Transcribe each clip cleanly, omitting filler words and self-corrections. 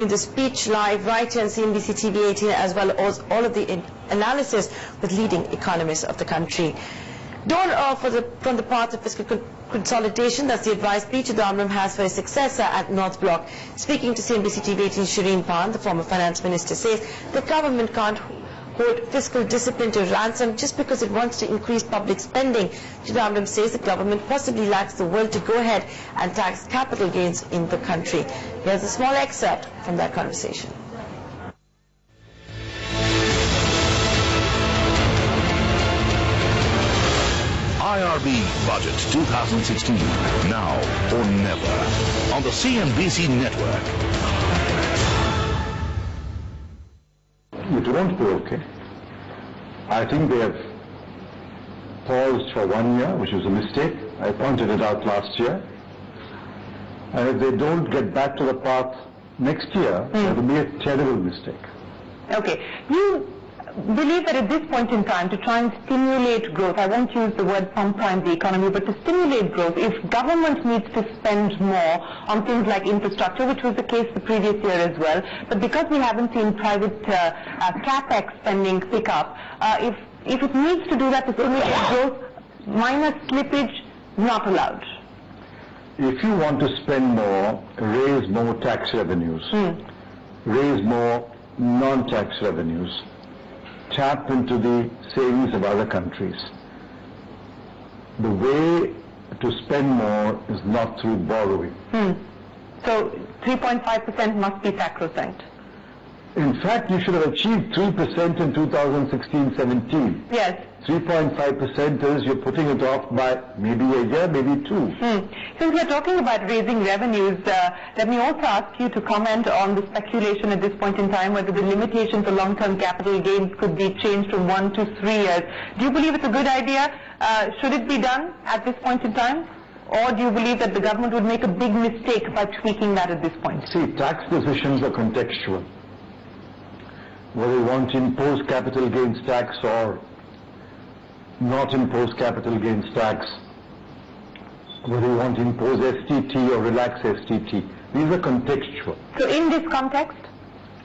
The speech live right here on CNBC TV 18, as well as all of the analysis with leading economists of the country. From the path of fiscal consolidation, that's the advice P. Chidambaram has for his successor at North Block. Speaking to CNBC TV 18, Shereen Bhan, the former finance minister, says the government can't hold fiscal discipline to ransom just because it wants to increase public spending. Chidambaram says the government possibly lacks the will to go ahead and tax capital gains in the country. Here's a small excerpt from that conversation. IRB Budget 2016, now or never, on the CNBC network. It won't be okay. I think they have paused for 1 year, which was a mistake. I pointed it out last year. And if they don't get back to the path next year, it will be a terrible mistake. Okay. You believe that at this point in time, to try and stimulate growth, I won't use the word pump prime the economy, but to stimulate growth, if government needs to spend more on things like infrastructure, which was the case the previous year as well, but because we haven't seen private capex spending pick up, if it needs to do that to stimulate growth, minus slippage, not allowed. If you want to spend more, raise more tax revenues, raise more non-tax revenues, tap into the savings of other countries. The way to spend more is not through borrowing. So 3.5% must be sacrosanct. In fact, you should have achieved 3% in 2016-17. Yes. 3.5% is you're putting it off by maybe a year, maybe two. Since we're talking about raising revenues, let me also ask you to comment on the speculation at this point in time whether the limitation for long-term capital gains could be changed from 1 to 3 years. Do you believe it's a good idea? Should it be done at this point in time? Or do you believe that the government would make a big mistake by tweaking that at this point? See, tax decisions are contextual. Whether you want to impose capital gains tax or not impose capital gains tax, whether you want to impose STT or relax STT, these are contextual. So in this context?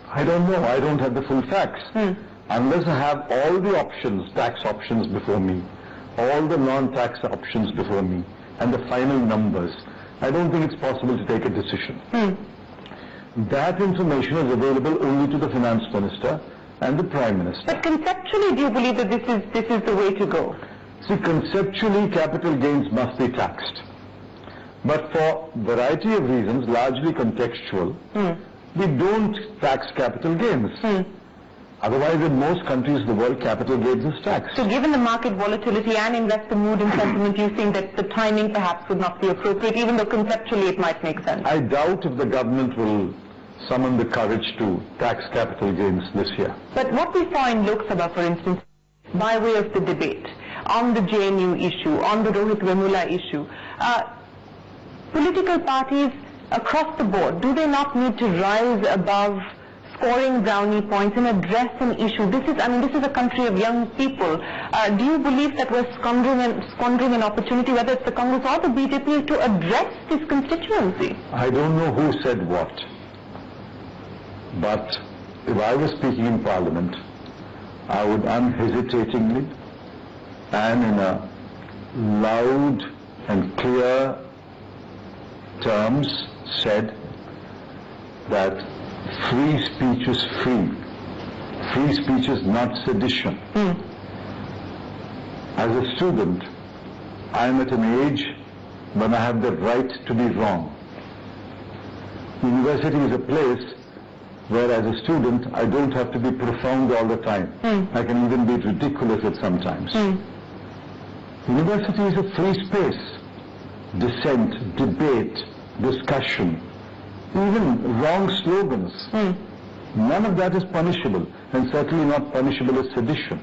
I don't know. I don't have the full facts. Unless I have all the options, tax options before me, all the non-tax options before me, and the final numbers, I don't think it's possible to take a decision. That information is available only to the finance minister and the prime minister. But conceptually, do you believe that this is the way to go? See, conceptually, capital gains must be taxed. But for a variety of reasons, largely contextual, we don't tax capital gains. Otherwise, in most countries of the world, capital gains is taxed. So given the market volatility and investor mood and sentiment, you think that the timing perhaps would not be appropriate, even though conceptually it might make sense? I doubt if the government will summon the courage to tax capital gains this year. But what we saw in Lok Sabha, for instance, by way of the debate on the JNU issue, on the Rohit Vemula issue, political parties across the board, do they not need to rise above scoring brownie points and address an issue? This is a country of young people. Do you believe that we're squandering an opportunity, whether it's the Congress or the BJP, to address this constituency? I don't know who said what. But if I was speaking in Parliament, I would unhesitatingly and in a loud and clear terms said that free speech is free. Free speech is not sedition. As a student, I am at an age when I have the right to be wrong. University is a place where as a student I don't have to be profound all the time. I can even be ridiculous at some times. University is a free space. Dissent, debate, discussion, even wrong slogans. None of that is punishable, and certainly not punishable as sedition.